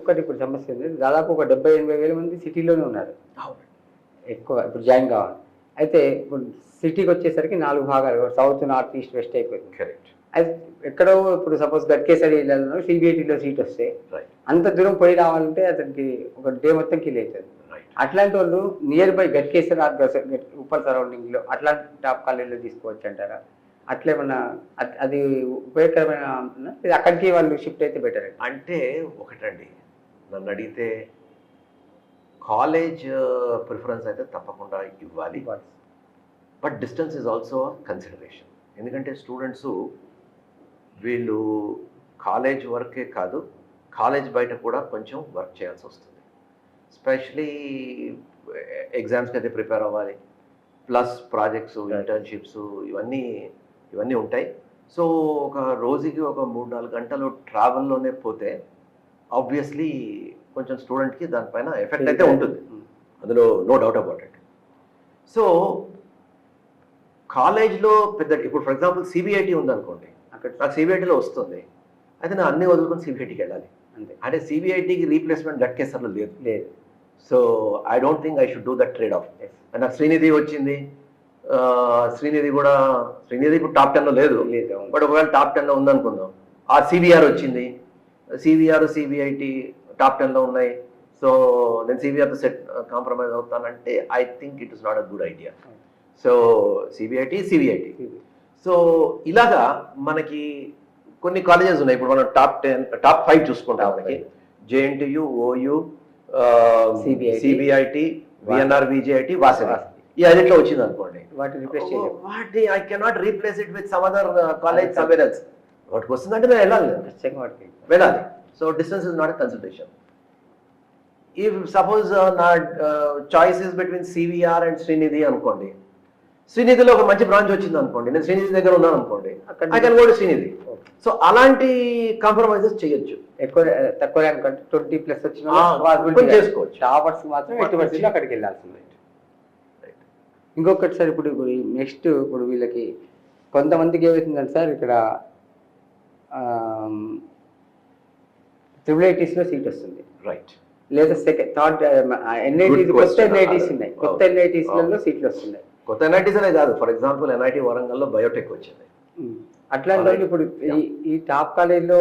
ఒకటి ఇప్పుడు సమస్య ఉంది, దాదాపు ఒక 70-80 వేల మంది సిటీలోనే ఉన్నారు ఎక్కువ ఇప్పుడు జాయిన్ కావాలి. అయితే ఇప్పుడు సిటీకి వచ్చేసరికి 4 భాగాలు, సౌత్, నార్త్, ఈస్ట్, వెస్ట్ అయిపోయింది. కరెక్ట్. అది ఎక్కడో ఇప్పుడు సపోజ్ గట్కేసరిలో సిబిఐటీలో సీట్ వస్తే అంత దూరం పోయి రావాలంటే అతనికి ఒక డే మొత్తం కిల్ అవుతుంది. అట్లాంటి వాళ్ళు నియర్ బై గట్కేసర్ ఉప్పల్ సరౌండింగ్లో అట్లాంటి టాప్ కాలేజీలో తీసుకోవచ్చు అంటారా? అట్లేమన్నా అది ఉపయోగకరమైన అక్కడికి వాళ్ళు షిఫ్ట్ అయితే బెటర్ అంటే ఒకటండి, నన్ను అడిగితే కాలేజ్ ప్రిఫరెన్స్ అయితే తప్పకుండా ఇవ్వాలి. But distance is also consideration. ఎందుకంటే స్టూడెంట్స్ వీళ్ళు కాలేజ్ వర్కే కాదు, కాలేజ్ బయట కూడా కొంచెం వర్క్ చేయాల్సి వస్తుంది. ఎస్పెషలీ ఎగ్జామ్స్కి అయితే ప్రిపేర్ అవ్వాలి, ప్లస్ ప్రాజెక్ట్స్, ఇంటర్న్షిప్స్ ఇవన్నీ ఉంటాయి. సో ఒక రోజుకి ఒక 3-4 గంటలు ట్రావెల్లోనే పోతే ఆబ్వియస్లీ కొంచెం స్టూడెంట్కి దానిపైన ఎఫెక్ట్ అయితే ఉంటుంది, అందులో no doubt about it. So కాలేజ్లో పెద్ద ఇప్పుడు ఫర్ ఎగ్జాంపుల్ సిబిఐటి ఉందనుకోండి, అక్కడ నాకు సిబిఐటీలో వస్తుంది, అయితే నేను అన్నీ వదులుకొని సిబిఐటీకి వెళ్ళాలి. అంటే సిబిఐటీకి రీప్లేస్మెంట్ గట్కేసర్లో లేదు. So I don't think I should do that trade of. నాకు శ్రీనిధి వచ్చింది, శ్రీనిధి ఇప్పుడు టాప్ 10లో లేదు, బట్ ఒకవేళ టాప్ 10లో ఉందనుకుందాం. ఆ సిబిఆర్ వచ్చింది, సిబిఐటి టాప్ 10లో ఉన్నాయి, సో నేను సిబిఆర్తో కాంప్రమైజ్ అవుతానంటే I think it is not a good idea. So CBIT. So ఇలాగా మనకి కొన్ని కాలేజెస్ ఉన్నాయి. ఇప్పుడు మనం టాప్ 5 చూసుకుంటాం. మనకి JNTU, OU, CBIT, VNR, VJIT, Vasavi, ఈ ఐదింట్లో వచ్చింది అనుకోండి. వాటి I cannot replace it with some other college somewhere else. వాటికి వస్తుందంటే నేను వెళ్ళాలి. So distance is not a consideration. If suppose నా choice is between CVR and Srinidhi అనుకోండి, శ్రీనిధిలో ఒక మంచి బ్రాంచ్ వచ్చింది అనుకోండి, నేను శ్రీనిధి దగ్గర ఉన్నాను అనుకోండి, I can go to Srinidhi. So అలాంటి కాంప్రమైజెస్ చేయొచ్చు. ఎక్కువ తక్కువ 20+ వచ్చిన చేసుకోవచ్చు. టాపర్స్ మాత్రం ఎటువంటి అక్కడికి వెళ్ళాల్సింది. ఇంకొకటి సార్, ఇప్పుడు నెక్స్ట్ ఇప్పుడు వీళ్ళకి కొంతమందికి ఏమవుతుందంటే సార్, ఇక్కడ ట్రిపుల్ సీట్ వస్తుంది, రైట్, లేదా సెకండ్ థర్డ్ ఎన్ఐటీస్, కొత్త ఎన్ఐటీస్ ఉన్నాయి, కొత్త ఎన్ఐటీస్లలో సీట్లు వస్తున్నాయి. కొత్త ఎన్ఐటీస్ అనే కాదు, ఫర్ ఎగ్జాంపుల్ ఎన్ఐటి వరంగల్లో బయోటెక్ వచ్చింది. అట్లాంటి వాళ్ళు ఇప్పుడు ఈ టాప్ కాలేజ్లో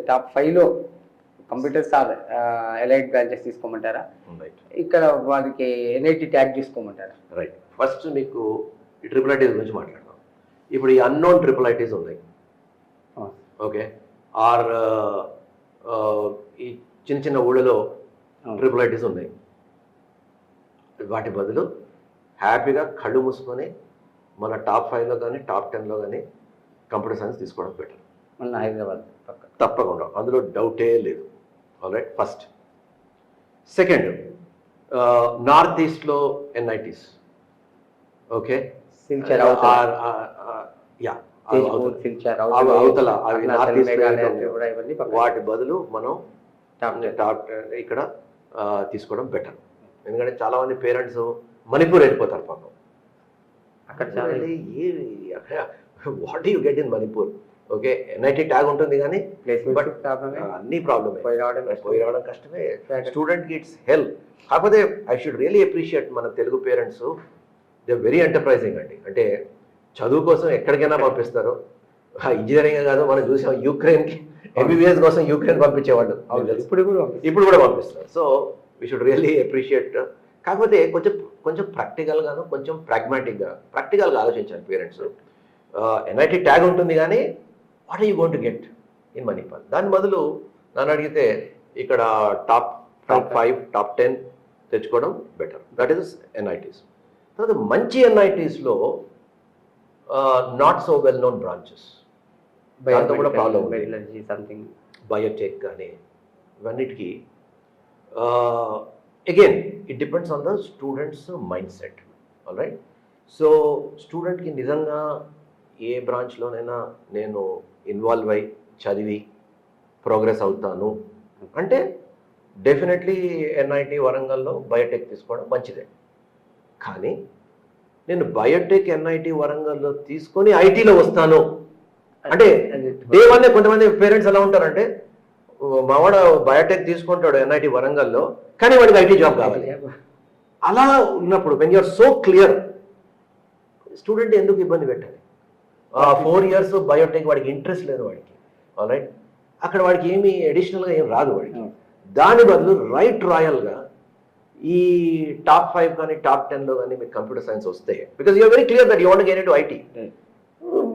టాప్ 5లో కంప్యూటర్స్ ఎలైట్ బ్రాంచెస్ తీసుకోమంటారా? ఇక్కడ వాళ్ళకి ఎన్ఐటి ట్యాగ్ తీసుకోమంటారా? రైట్. ఫస్ట్ మీకు ఈ ట్రిపుల్ ఐటీస్ గురించి మాట్లాడదాం. ఇప్పుడు ఈ అన్నోన్ ట్రిపుల్ ఐటీస్ ఉన్నాయి, ఓకే, ఆర్ ఈ చిన్న ఊళ్ళలో ట్రిపుల్ ఐటీస్ ఉన్నాయి. వాటి బదులు హ్యాపీగా కళ్ళు మూసుకొని మన టాప్ 5లో కానీ టాప్ 10లో కానీ కంప్యూటర్ సైన్స్ తీసుకోవడం బెటర్. మన హైదరాబాద్ తప్పకుండా, అందులో డౌటే లేదు. Alright, first. సెకండ్, నార్త్ ఈస్ట్లో ఎన్ఐటీస్, ఓకే, అవతల అవి నార్త్ ఈస్ట్, వాటి బదులు మనం టాప్ ఇక్కడ తీసుకోవడం బెటర్. ఎందుకంటే చాలా మంది పేరెంట్స్ మణిపూర్ వెళ్ళిపోతారు పాపం. అక్కడ what you get in Manipur? Okay, NIT tag ఉంటుంది కానీ అన్ని ప్రాబ్లమే, పోయి రావడం కష్టమే. స్టూడెంట్కి ఇట్స్ హెల్ప్. కాకపోతే ఐ షుడ్ రియలీ అప్రిషియేట్ మన Telugu parents, they very enterprising అండి. అంటే చదువు కోసం ఎక్కడికైనా పంపిస్తారు. ఇంజనీరింగ్ కాదు, మనం చూసాం యూక్రెయిన్కి ఎంబీబీఎస్ కోసం యూక్రెయిన్ పంపించేవాళ్ళు, ఇప్పుడు కూడా పంపిస్తారు. So we should really appreciate. కాకపోతే కొంచెం ప్రాక్టికల్గాను, కొంచెం ప్రాక్టికల్గా ఆలోచించాలి పేరెంట్స్. ఎన్ఐటి ట్యాగ్ ఉంటుంది కానీ what are you going to get in Manipal? దాని బదులు నన్ను అడిగితే ఇక్కడ టాప్ 5, టాప్ 10 తెచ్చుకోవడం బెటర్. That is NITs. తర్వాత మంచి ఎన్ఐటీస్లో not so well known branches, దాంతో కూడా ప్రాబ్లం ఉంది. సంథింగ్ బయోటెక్ కానీ ఇవన్నిటికీ again it depends on the students mind set. All right. So స్టూడెంట్కి నిజంగా ఏ బ్రాంచ్లోనైనా నేను ఇన్వాల్వ్ అయ్యి చదివి ప్రోగ్రెస్ అవుతాను అంటే డెఫినెట్లీ ఎన్ఐటి వరంగల్లో బయోటెక్ తీసుకోవడం మంచిదే. కానీ నేను బయోటెక్ ఎన్ఐటి వరంగల్లో తీసుకొని ఐటీలో వస్తాను అంటే డే వన్నే కొంతమంది పేరెంట్స్ ఎలా ఉంటారంటే మావాడ బయోటెక్ తీసుకుంటాడు ఎన్ఐటి వరంగల్లో, కానీ వాడికి ఐటీ జాబ్ కావాలి. అలా ఉన్నప్పుడు when you're so clear, student ఎందుకు ఇబ్బంది పెట్టాలి? 4 years బయోటెక్ వాడికి ఇంట్రెస్ట్ లేదు వాడికి, ఆల్రైట్, అక్కడ వాడికి ఏమి అడిషనల్గా ఏం రాదు వాడికి. దాని బదులు రైట్ రాయల్గా ఈ టాప్ 5 కానీ టాప్ 10లో కానీ మీకు కంప్యూటర్ సైన్స్ వస్తే, because you're very clear that you want get into IT,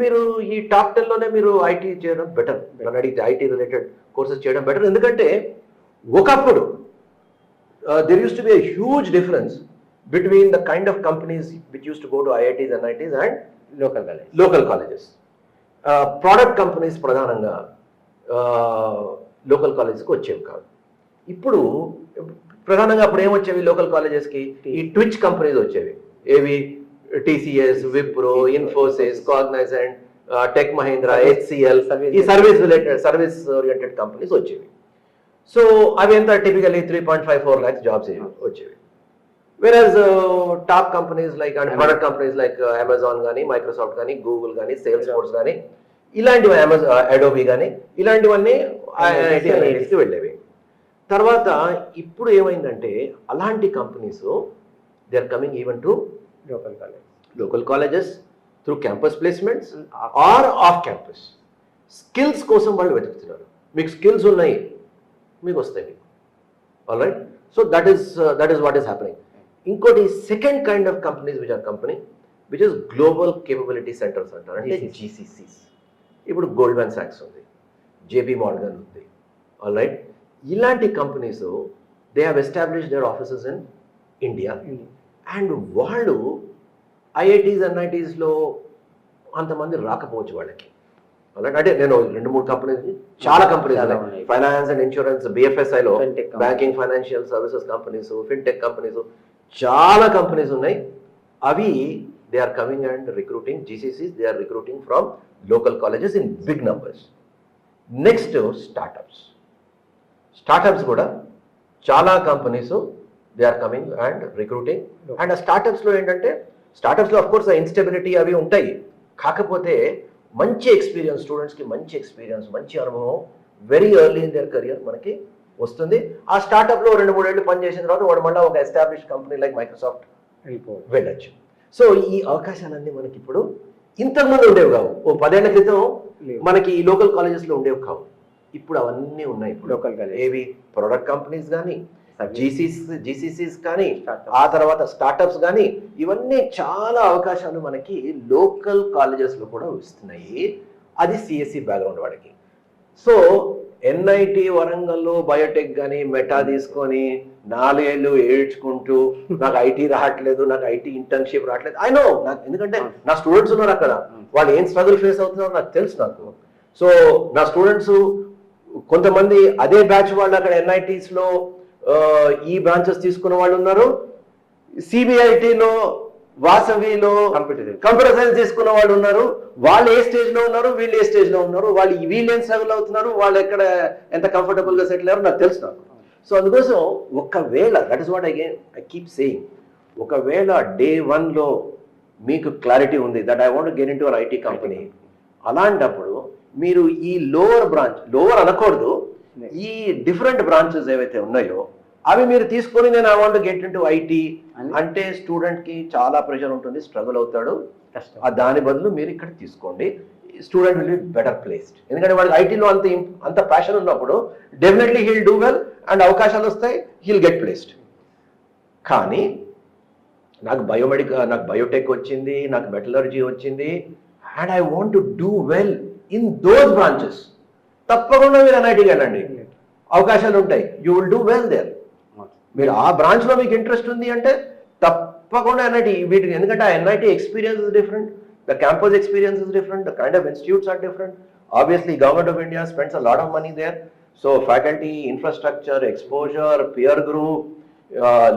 మీరు ఈ టాప్ 10లోనే మీరు ఐటీ చేయడం బెటర్. నన్ను అడిగితే ఐటీ రిలేటెడ్ కోర్సెస్ చేయడం బెటర్. ఎందుకంటే ఒకప్పుడు there used to be a huge difference between the kind of companies which used to go to IITs, NITs and local colleges. Product companies ప్రధానంగా local కాలేజెస్కి వచ్చేవి కాదు. ఇప్పుడు ప్రధానంగా అప్పుడు ఏమొచ్చేవి లోకల్ కాలేజెస్కి? ఈ ట్విచ్ కంపెనీస్ వచ్చేవి. ఏవి? TCS, Wipro, Infosys, Cognizant, Tech Mahindra, HCL, ఈ సర్వీస్ ఓరియంటెడ్ కంపెనీస్ వచ్చేవి. సో అవి ఎంత? టిపికలీ 3.54 lakhs జాబ్స్ వచ్చేవి. వెరాజ్ top companies like and product companies like Amazon కానీ, మైక్రోసాఫ్ట్ కానీ, గూగుల్ కానీ, సేల్స్ ఫోర్స్ కానీ, ఇలాంటివి, అడోబీ కానీ, ఇలాంటివన్నీ ఐఐటీస్కి వెళ్ళేవి. తర్వాత ఇప్పుడు ఏమైందంటే అలాంటి companies they are coming even to local colleges through campus placements or off campus. Skills కోసం వాళ్ళు వెతుకుతున్నారు. మీకు స్కిల్స్ ఉన్నాయి, మీకు వస్తాయి మీకు, alright. So that is what is happening. ఇంకోటి second kind of companies which is global capability centres అంటారు, అంటే GCCs. ఇప్పుడు గోల్డ్మన్ సాక్స్ ఉంది, జేపీ మార్గన్ ఉంది, ఆల్రైట్. ఇలాంటి companies they have establish their offices in India. And వాళ్ళు ఐఐటీస్, NITsలో అంతమంది రాకపోవచ్చు వాళ్ళకి, అలాంటి. అంటే నేను 2-3 కంపెనీస్, చాలా కంపెనీస్ ఉన్నాయి, ఫైనాన్స్ అండ్ ఇన్సూరెన్స్, BFSIలో banking, financial services companies, fintech companies, చాలా కంపెనీస్ ఉన్నాయి. అవి they are coming and recruiting GCCs, they are recruiting from local colleges in big numbers. Next startups కూడా చాలా companies they are coming and recruiting. And ఆ స్టార్టప్స్లో ఏంటంటే, స్టార్టప్స్లో of course instability అవి ఉంటాయి, కాకపోతే మంచి ఎక్స్పీరియన్స్, స్టూడెంట్స్కి మంచి ఎక్స్పీరియన్స్, మంచి అనుభవం very early in their career మనకి వస్తుంది. ఆ స్టార్టప్లో 2-3 ఏళ్ళు పనిచేసిన తర్వాత వాడు మళ్ళీ ఒక ఎస్టాబ్లిష్ కంపెనీ లైక్ మైక్రోసాఫ్ట్ వెళ్ళచ్చు. సో ఈ అవకాశాలన్నీ మనకి ఇప్పుడు ఇంతకుముందు ఉండేవి కావు. ఓ 10 ఏళ్ల క్రితం మనకి ఈ లోకల్ కాలేజెస్లో ఉండేవి కావు. ఇప్పుడు అవన్నీ ఉన్నాయి. ఇప్పుడు లోకల్ కాలేజ్ ఏవి? ప్రొడక్ట్ కంపెనీస్ కానీ, GCCs కానీ, ఆ తర్వాత స్టార్టప్స్ కానీ, ఇవన్నీ చాలా అవకాశాలు మనకి లోకల్ కాలేజెస్లో కూడా వస్తున్నాయి. అది CSE బ్యాక్గ్రౌండ్ వాడికి. సో NIT వరంగల్లో బయోటెక్ కానీ మెటా తీసుకొని 4 ఏళ్ళు ఏడ్చుకుంటూ నాకు ఐటీ రావట్లేదు, నాకు ఐటీ ఇంటర్న్షిప్ రావట్లేదు, ఐ నో, నాకు ఎందుకంటే నా స్టూడెంట్స్ ఉన్నారు అక్కడ, వాళ్ళు ఏం స్ట్రగుల్ ఫేస్ అవుతున్నారో నాకు తెలుసు నాకు. సో నా స్టూడెంట్స్ కొంతమంది అదే బ్యాచ్ వాళ్ళు అక్కడ NITsలో ఈ బ్రాంచెస్ తీసుకున్న వాళ్ళు ఉన్నారు, CBITలో, వాసవిలో కంప్యూటర్ సైన్స్ తీసుకున్న వాళ్ళు ఉన్నారు. వాళ్ళు ఏ స్టేజ్లో ఉన్నారు, వీళ్ళు ఏ స్టేజ్లో ఉన్నారు, వీళ్ళు ఏం స్ట్రగుల్ అవుతున్నారు, వాళ్ళు ఎక్కడ ఎంత కంఫర్టబుల్గా సెటిల్ అయ్యారో నాకు తెలుసు నాకు. సో అందుకోసం ఒకవేళ, that is what I keep saying, ఒకవేళ డే 1లో మీకు క్లారిటీ ఉంది that I want get into an IT company, అలాంటప్పుడు మీరు ఈ లోవర్ అనకూడదు, ఈ డిఫరెంట్ బ్రాంచెస్ ఏవైతే ఉన్నాయో అవి మీరు తీసుకొని నేను I want get into IT అంటే స్టూడెంట్కి చాలా ప్రెషర్ ఉంటుంది, స్ట్రగుల్ అవుతాడు. దాని బదులు మీరు ఇక్కడ తీసుకోండి, student will be better placed. ఎందుకంటే వాడికి ఐటీలో అంత ప్యాషన్ ఉన్నప్పుడు definitely he'll do well and అవకాశాలు వస్తాయి, హీల్ గెట్ ప్లేస్డ్. కానీ నాకు బయోటెక్ వచ్చింది, నాకు మెటలర్జీ వచ్చింది, and I want to do well in those branches, తప్పకుండా మీరు NITకి వెళ్ళండి, అవకాశాలు ఉంటాయి, you will do well there. మీరు ఆ బ్రాంచ్లో మీకు ఇంట్రెస్ట్ ఉంది అంటే తప్పకుండా NIT వీటికి, ఎందుకంటే ఆ NIT experience is different, the campus experience is different, the kind of institutes are different. Obviously government of India spends a lot of money there. So faculty, infrastructure, exposure, peer group,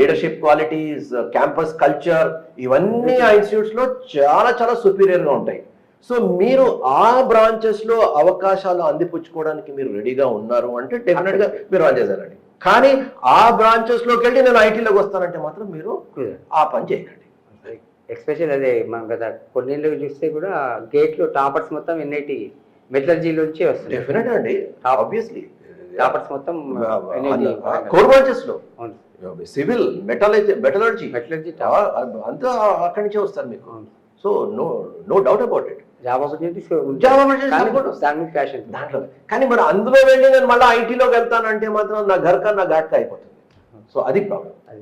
leadership qualities, campus culture, ఇవన్నీ ఆ ఇన్స్టిట్యూట్స్లో చాలా చాలా సుపీరియర్గా ఉంటాయి. So మీరు ఆ బ్రాంచెస్లో అవకాశాలు అందిపుచ్చుకోవడానికి మీరు రెడీగా ఉన్నారు అంటే డెఫినెట్గా మీరు రన్ చేశారండి. కానీ ఆ బ్రాంచెస్లోకి వెళ్ళి నేను ఐటీలోకి వస్తానంటే మాత్రం మీరు ఆ పని చేయకండి. ఎక్స్పెషల్ అదే మనం కదా కొన్నేళ్ళు చూస్తే కూడా గేట్లో టాపర్స్ మొత్తం NIT మెటలర్జీలోంచి వస్తుంది. డెఫినెట్ అండి, ఆబ్వియస్లీ టాపర్స్ మొత్తం కోర్ బ్రాంచెస్ లో అవును సివిల్ మెటలర్జీ మెటలర్జీ అంతా అక్కడి నుంచే వస్తారు మీకు. So no doubt about it. Job opportunities దాని ప్యాషన్ దాంట్లో కానీ మరి అందులో వెళ్ళి నేను మళ్ళీ ఐటీలోకి వెళ్తానంటే మాత్రం నా ఘర్ కా నా ఘాట్ కా అయిపోతుంది. సో అది ప్రాబ్లం. అది